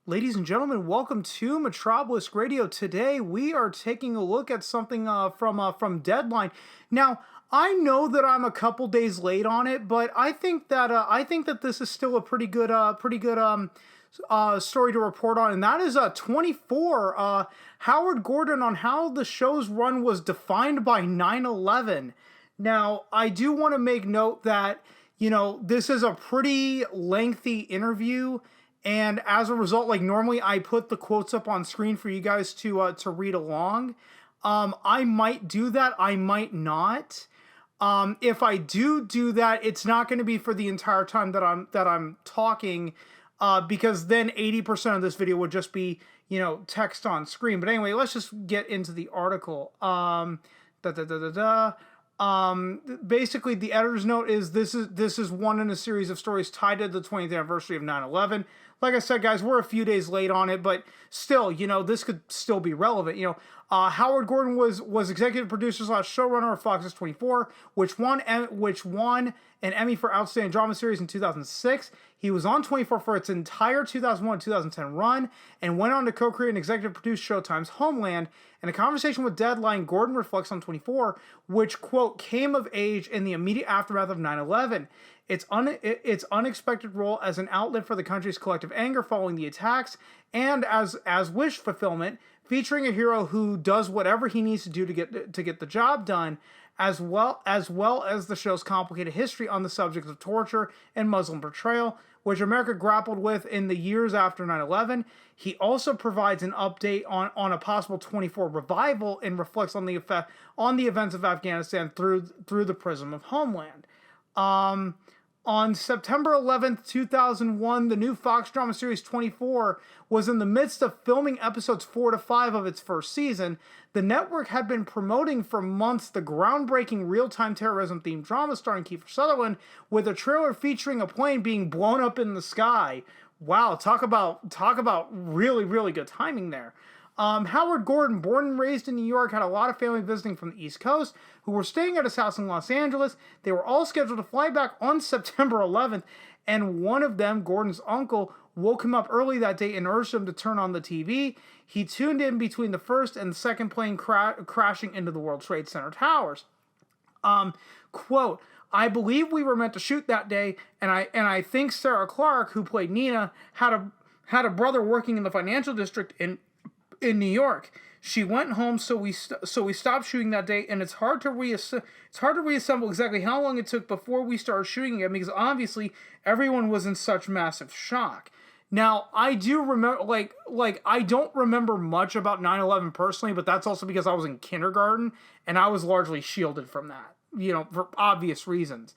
Ladies and gentlemen, welcome to Metropolis Radio. Today we are taking a look at something from Deadline. Now, I know that I'm a couple days late on it, but I think that this is still a pretty good story to report on, and that is 24. Howard Gordon on how the show's run was defined by 9/11. Now, I do want to make note that this is a pretty lengthy interview. And as a result, like normally I put the quotes up on screen for you guys to read along. I might do that. I might not. If I do that, it's not going to be for the entire time that I'm talking, because then 80% of this video would just be text on screen. But anyway, let's just get into the article. Basically, the editor's note is this is one in a series of stories tied to the 20th anniversary of 9/11. Like I said, guys, we're a few days late on it, but still, this could still be relevant. Howard Gordon was executive producer / showrunner of Fox's 24, which won an Emmy for Outstanding Drama Series in 2006. He was on 24 for its entire 2001-2010 run, and went on to co-create and executive produce Showtime's Homeland. In a conversation with Deadline, Gordon reflects on 24, which, quote, came of age in the immediate aftermath of 9/11. Its unexpected role as an outlet for the country's collective anger following the attacks, and as wish fulfillment, featuring a hero who does whatever he needs to do to get the job done, as well as the show's complicated history on the subject of torture and Muslim betrayal, which America grappled with in the years after 9/11. He also provides an update on a possible 24 revival and reflects on the events of Afghanistan through the prism of Homeland. On September 11th, 2001, the new Fox drama series 24 was in the midst of filming episodes 4 to 5 of its first season. The network had been promoting for months the groundbreaking real-time terrorism-themed drama starring Kiefer Sutherland, with a trailer featuring a plane being blown up in the sky. Wow, talk about really, really good timing there. Howard Gordon, born and raised in New York, had a lot of family visiting from the East Coast who were staying at his house in Los Angeles. They were all scheduled to fly back on September 11th, and one of them, Gordon's uncle, woke him up early that day and urged him to turn on the TV. He tuned in between the first and the second plane crashing into the World Trade Center towers. Quote, I believe we were meant to shoot that day, and I think Sarah Clark, who played Nina, had a brother working in the financial district in New York. She went home, so we stopped shooting that day, and it's hard to reassemble exactly how long it took before we started shooting again, because obviously everyone was in such massive shock. Now, I do remember, like I don't remember much about 9/11 personally, but that's also because I was in kindergarten, and I was largely shielded from that, for obvious reasons.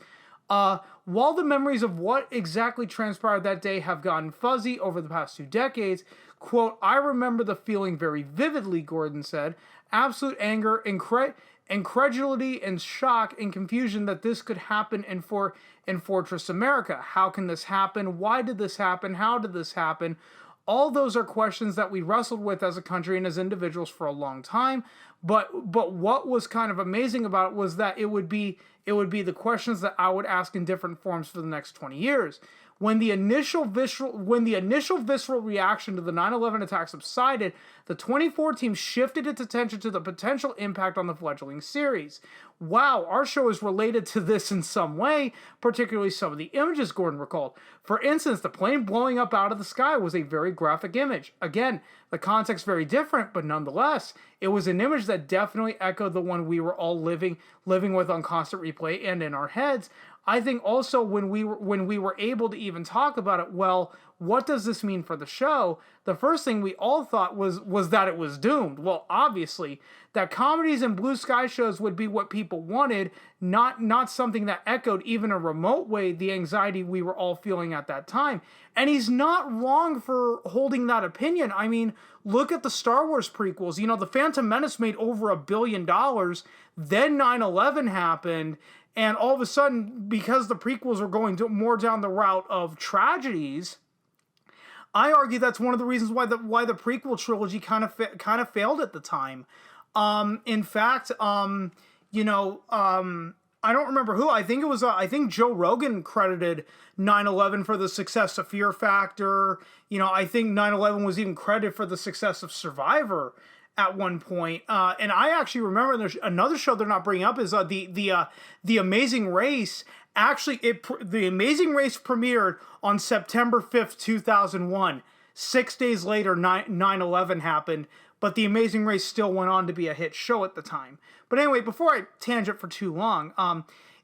While the memories of what exactly transpired that day have gotten fuzzy over the past 2 decades, quote, I remember the feeling very vividly, Gordon said. Absolute anger, incredulity, and shock and confusion that this could happen in Fortress America. How can this happen? Why did this happen? How did this happen? All those are questions that we wrestled with as a country and as individuals for a long time. But what was kind of amazing about it was that it would be the questions that I would ask in different forms for the next 20 years. When the initial visceral reaction to the 9/11 attack subsided, the 24 team shifted its attention to the potential impact on the fledgling series. Wow, our show is related to this in some way, particularly some of the images Gordon recalled. For instance, the plane blowing up out of the sky was a very graphic image. Again, the context very different, but nonetheless, it was an image that definitely echoed the one we were all living with on constant replay and in our heads. I think also when we were able to even talk about it, well, what does this mean for the show? The first thing we all thought was that it was doomed. Well, obviously, that comedies and blue sky shows would be what people wanted, not something that echoed even a remote way the anxiety we were all feeling at that time. And he's not wrong for holding that opinion. I mean, look at the Star Wars prequels. The Phantom Menace made over $1 billion. Then 9/11 happened. And all of a sudden, because the prequels are going more down the route of tragedies, I argue that's one of the reasons why the prequel trilogy kind of failed at the time. In fact, I don't remember who. I think it was, I think Joe Rogan credited 9/11 for the success of Fear Factor. You know, I think 9/11 was even credited for the success of Survivor at one point. And I actually remember there's another show they're not bringing up is the Amazing Race. Actually, the Amazing Race premiered on September 5th, 2001. 6 days later, 9/11 happened, but The Amazing Race still went on to be a hit show at the time. But anyway, before I tangent for too long,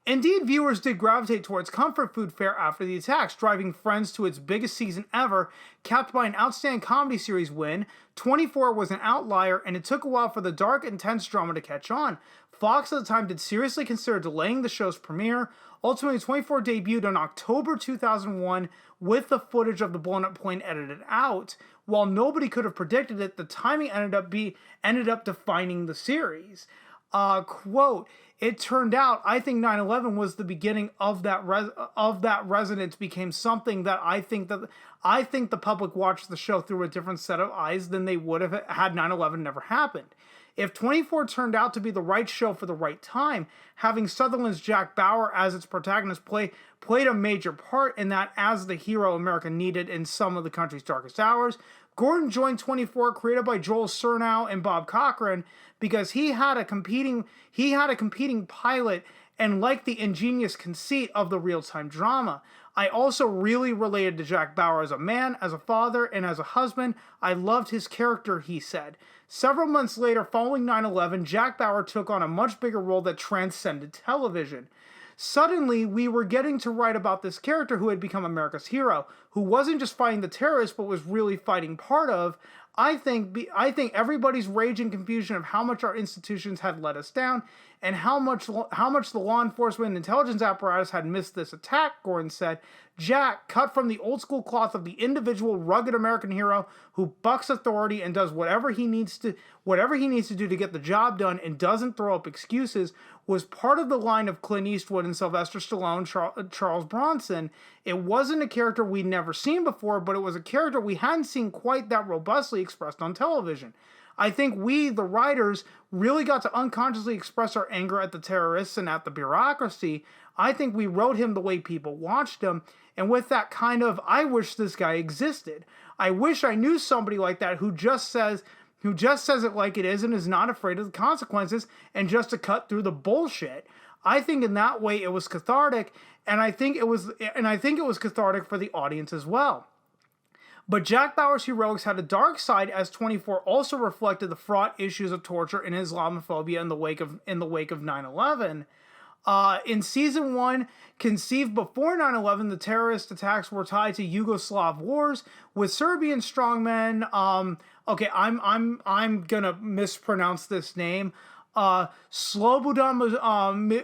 indeed, viewers did gravitate towards comfort food fare after the attacks, driving Friends to its biggest season ever, capped by an outstanding comedy series win. 24 was an outlier, and it took a while for the dark, intense drama to catch on. Fox at the time did seriously consider delaying the show's premiere. Ultimately, 24 debuted in October 2001 with the footage of the blown-up plane edited out. While nobody could have predicted it, the timing ended up defining the series. Quote, it turned out, I think 9/11 was the beginning of that resonance became something that I think the public watched the show through a different set of eyes than they would have had 9/11 never happened. If 24 turned out to be the right show for the right time, having Sutherland's Jack Bauer as its protagonist played a major part in that as the hero America needed in some of the country's darkest hours. Gordon joined 24, created by Joel Surnow and Bob Cochran, because he had a competing pilot and liked the ingenious conceit of the real-time drama. I also really related to Jack Bauer as a man, as a father, and as a husband. I loved his character, he said. Several months later, following 9/11, Jack Bauer took on a much bigger role that transcended television. Suddenly, we were getting to write about this character who had become America's hero, who wasn't just fighting the terrorists, but was really fighting part of. I think everybody's rage and confusion of how much our institutions had let us down and how much the law enforcement and intelligence apparatus had missed this attack, Gordon said. Jack, cut from the old school cloth of the individual rugged American hero who bucks authority and does whatever he needs to do to get the job done and doesn't throw up excuses, was part of the line of Clint Eastwood and Sylvester Stallone, Charles Bronson. It wasn't a character we'd never seen before, but it was a character we hadn't seen quite that robustly expressed on television. I think we, the writers, really got to unconsciously express our anger at the terrorists and at the bureaucracy. I think we wrote him the way people watched him, and with that kind of, I wish this guy existed. I wish I knew somebody like that who just says it like it is and is not afraid of the consequences and just to cut through the bullshit. I think in that way it was cathartic, and I think it was cathartic for the audience as well. But Jack Bauer's heroics had a dark side, as 24 also reflected the fraught issues of torture and Islamophobia in the wake of 9/11. In season 1, conceived before 9/11, the terrorist attacks were tied to Yugoslav wars with Serbian strongmen. Okay, I'm gonna mispronounce this name. Slobodan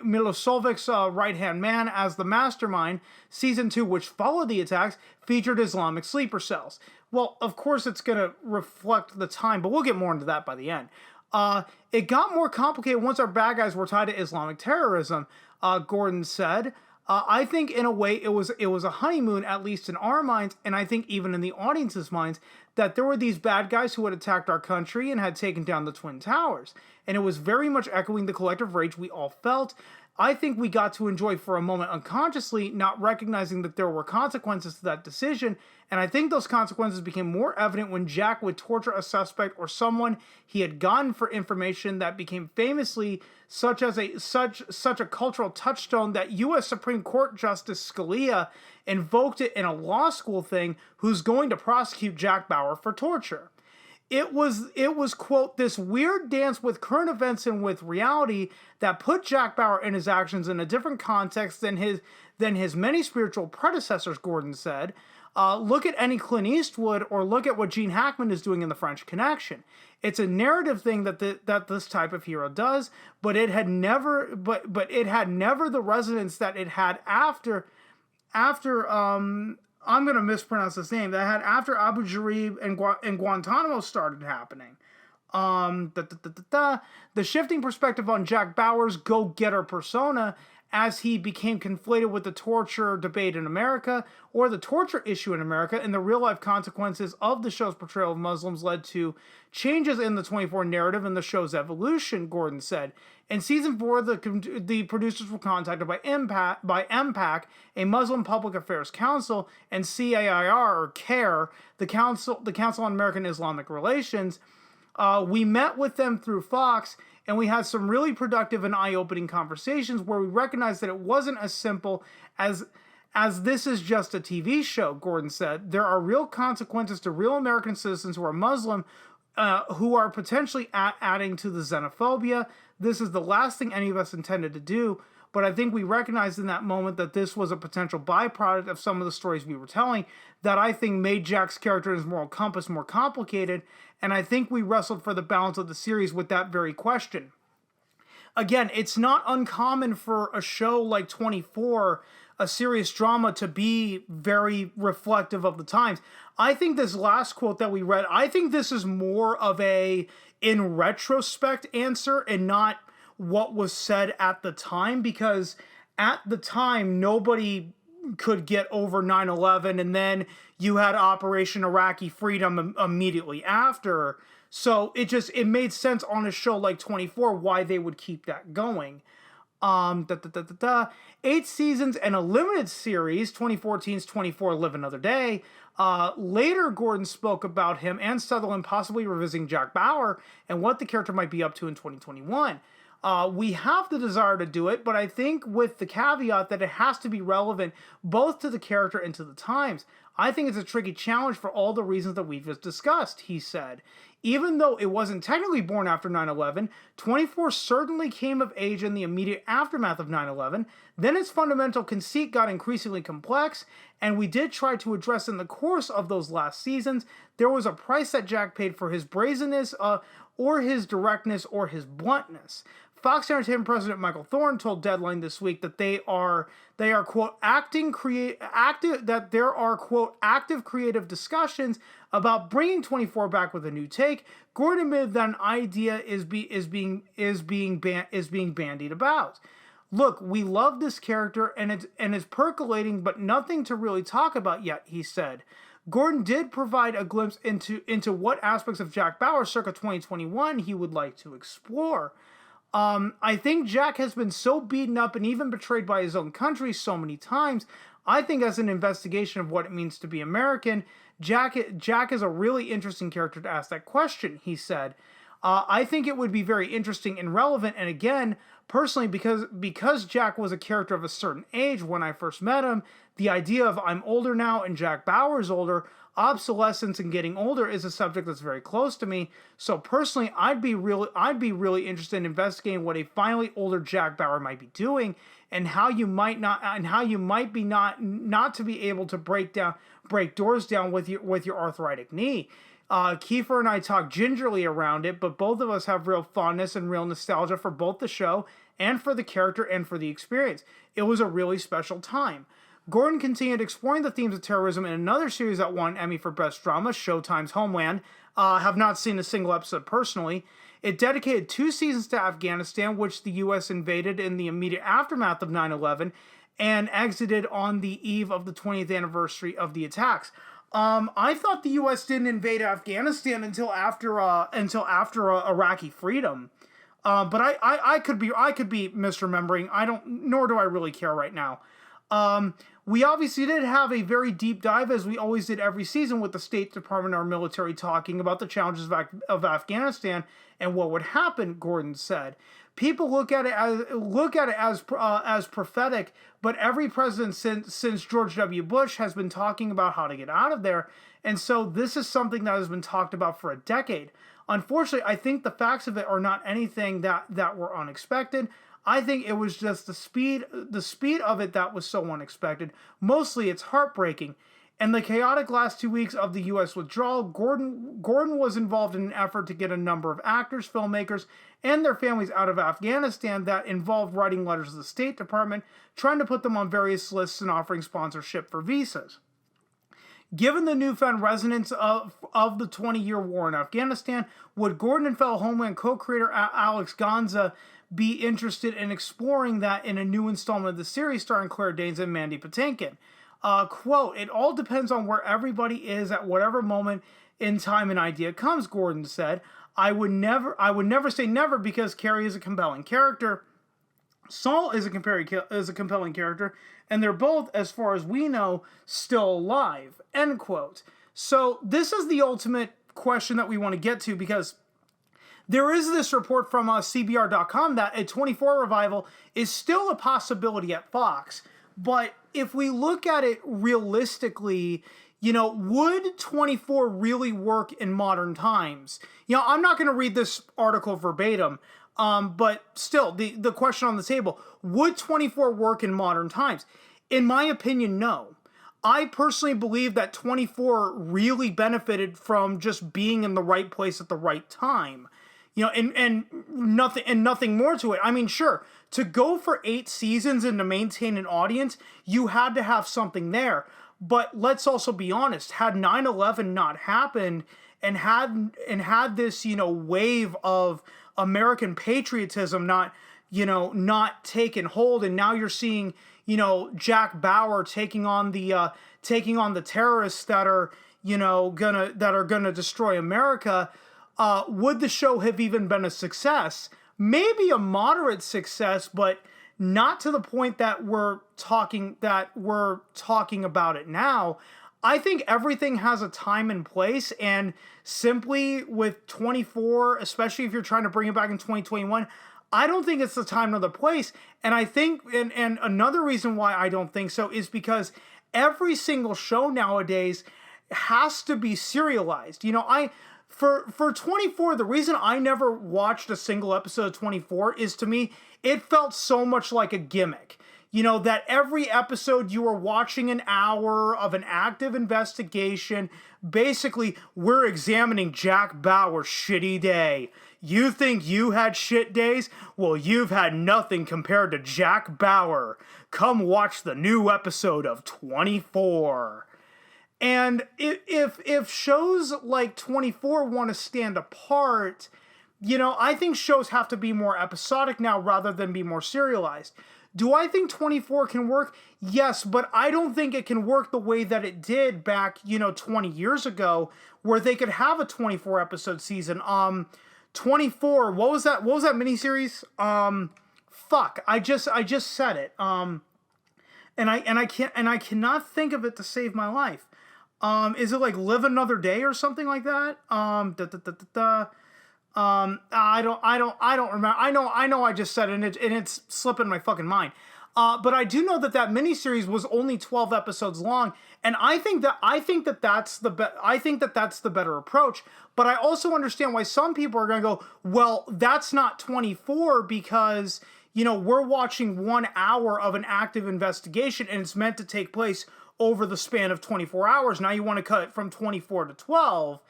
Milosevic's right-hand man as the mastermind. Season 2, which followed the attacks, featured Islamic sleeper cells. Well, of course it's going to reflect the time, but we'll get more into that by the end. It got more complicated once our bad guys were tied to Islamic terrorism, Gordon said. I think in a way it was a honeymoon, at least in our minds, and I think even in the audience's minds, that there were these bad guys who had attacked our country and had taken down the Twin Towers. And it was very much echoing the collective rage we all felt. I think we got to enjoy for a moment unconsciously, not recognizing that there were consequences to that decision, and I think those consequences became more evident when Jack would torture a suspect or someone he had gotten for information that became famously such a cultural touchstone that U.S. Supreme Court Justice Scalia invoked it in a law school thing, who's going to prosecute Jack Bauer for torture. It was, quote, this weird dance with current events and with reality that put Jack Bauer and his actions in a different context than his many spiritual predecessors, Gordon said. Look at any Clint Eastwood, or look at what Gene Hackman is doing in The French Connection. It's a narrative thing that this type of hero does, but it had never the resonance that it had after I'm going to mispronounce his name, that had after Abu Ghraib and Guantanamo started happening. The shifting perspective on Jack Bauer's go-getter persona as he became conflated with the torture debate in America or the torture issue in America, and the real-life consequences of the show's portrayal of Muslims led to changes in the 24 narrative and the show's evolution, Gordon said. In season 4, the producers were contacted by MPAC, a Muslim Public Affairs Council, and CAIR, or CARE, the Council on American Islamic Relations. We met with them through Fox, and we had some really productive and eye-opening conversations where we recognized that it wasn't as simple as this is just a TV show, Gordon said. There are real consequences to real American citizens who are Muslim, who are potentially adding to the xenophobia. This is the last thing any of us intended to do, but I think we recognized in that moment that this was a potential byproduct of some of the stories we were telling that I think made Jack's character and his moral compass more complicated, and I think we wrestled for the balance of the series with that very question. Again, it's not uncommon for a show like 24, a serious drama, to be very reflective of the times. I think this last quote that we read, I think this is more of a in retrospect answer and not what was said at the time, because at the time nobody could get over 9/11, and then you had Operation Iraqi Freedom immediately after. So it made sense on a show like 24 why they would keep that going. 8 seasons and a limited series, 2014's 24 Live Another Day. Later, Gordon spoke about him and Sutherland possibly revisiting Jack Bauer and what the character might be up to in 2021. We have the desire to do it, but I think with the caveat that it has to be relevant both to the character and to the times. I think it's a tricky challenge for all the reasons that we've just discussed, he said. Even though it wasn't technically born after 9/11, 24 certainly came of age in the immediate aftermath of 9/11. Then its fundamental conceit got increasingly complex, and we did try to address in the course of those last seasons. There was a price that Jack paid for his brazenness, or his directness, or his bluntness. Fox Entertainment President Michael Thorne told Deadline this week that there are quote active creative discussions about bringing 24 back with a new take. Gordon admitted that an idea is being bandied about. Look, we love this character and it's percolating, but nothing to really talk about yet, he said. Gordon did provide a glimpse into what aspects of Jack Bauer circa 2021 he would like to explore. I think Jack has been so beaten up and even betrayed by his own country so many times. I think as an investigation of what it means to be American, Jack is a really interesting character to ask that question, he said. I think it would be very interesting and relevant, and again, personally, because Jack was a character of a certain age when I first met him, the idea of I'm older now and Jack Bauer's older, obsolescence and getting older is a subject that's very close to me. So personally, I'd be really interested in investigating what a finally older Jack Bauer might be doing, and how you might be not to be able to break doors down with your arthritic knee. Kiefer and I talk gingerly around it, but both of us have real fondness and real nostalgia for both the show and for the character and for the experience. It was a really special time. Gordon continued exploring the themes of terrorism in another series that won an Emmy for Best Drama, Showtime's Homeland. Have not seen a single episode personally. It dedicated 2 seasons to Afghanistan, which the U.S. invaded in the immediate aftermath of 9/11 and exited on the eve of the 20th anniversary of the attacks. I thought the U.S. didn't invade Afghanistan until after Iraqi freedom. But I could be misremembering. Nor do I really care right now. We obviously did have a very deep dive, as we always did every season, with the State Department and our military talking about the challenges of Afghanistan and what would happen, Gordon said. People look at it as prophetic, but every president since George W. Bush has been talking about how to get out of there, and so this is something that has been talked about for a decade. Unfortunately, I think the facts of it are not anything that were unexpected. I think it was just the speed of it that was so unexpected. Mostly, it's heartbreaking. In the chaotic last 2 weeks of the U.S. withdrawal, Gordon was involved in an effort to get a number of actors, filmmakers, and their families out of Afghanistan that involved writing letters to the State Department, trying to put them on various lists and offering sponsorship for visas. Given the newfound resonance of the 20-year war in Afghanistan, would Gordon and fellow Homeland co-creator Alex Gonza be interested in exploring that in a new installment of the series starring Claire Danes and Mandy Patinkin. Quote, "It all depends on where everybody is at whatever moment in time an idea comes," Gordon said. I would never say never because Carrie is a compelling character. Saul is a compelling character, and they're both, as far as we know, still alive." End quote. So this is the ultimate question that we want to get to, because there is this report from CBR.com that a 24 revival is still a possibility at Fox. But if we look at it realistically, would 24 really work in modern times? I'm not going to read this article verbatim, but still, the question on the table, would 24 work in modern times? In my opinion, no. I personally believe that 24 really benefited from just being in the right place at the right time. And nothing more to it. I mean, sure, to go for 8 seasons and to maintain an audience, you had to have something there. But let's also be honest, had 9/11 not happened and had this, wave of American patriotism not taken hold, and now you're seeing, Jack Bauer taking on the terrorists that are, gonna destroy America, would the show have even been a success? Maybe a moderate success, but not to the point that we're talking about it now. I think everything has a time and place, and simply with 24, especially if you're trying to bring it back in 2021, I don't think it's the time nor the place. And I think, and another reason why I don't think so is because every single show nowadays has to be serialized. For 24, the reason I never watched a single episode of 24 is, to me, it felt so much like a gimmick. That every episode you were watching an hour of an active investigation. Basically, we're examining Jack Bauer's shitty day. You think you had shit days? Well, you've had nothing compared to Jack Bauer. Come watch the new episode of 24. And if shows like 24 want to stand apart, I think shows have to be more episodic now rather than be more serialized. Do I think 24 can work? Yes, but I don't think it can work the way that it did back, 20 years ago, where they could have a 24 episode season. 24, what was that miniseries? Fuck, I just said it. And I cannot think of it to save my life. Is it like Live Another Day or something like that? I don't remember. I know I just said it, and it's slipping my fucking mind. But I do know that miniseries was only 12 episodes long, and I think that's the better approach. But I also understand why some people are going to go, well, that's not 24 because, we're watching 1 hour of an active investigation and it's meant to take place over the span of 24 hours. Now you want to cut it from 24 to 12.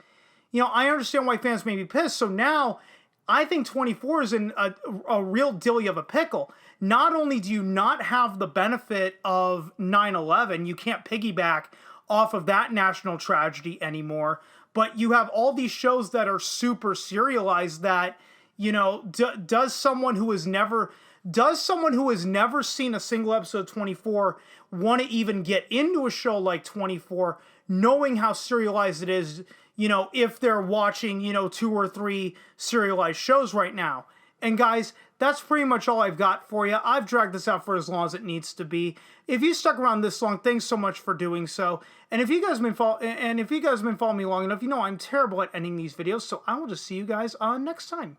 I understand why fans may be pissed. So now I think 24 is in a real dilly of a pickle. Not only do you not have the benefit of 9/11, you can't piggyback off of that national tragedy anymore, but you have all these shows that are super serialized that, does someone who has never seen a single episode of 24 want to even get into a show like 24, knowing how serialized it is, if they're watching, 2 or 3 serialized shows right now? And guys, that's pretty much all I've got for you. I've dragged this out for as long as it needs to be. If you stuck around this long, thanks so much for doing so. And if you guys have been following me long enough, I'm terrible at ending these videos, so I will just see you guys next time.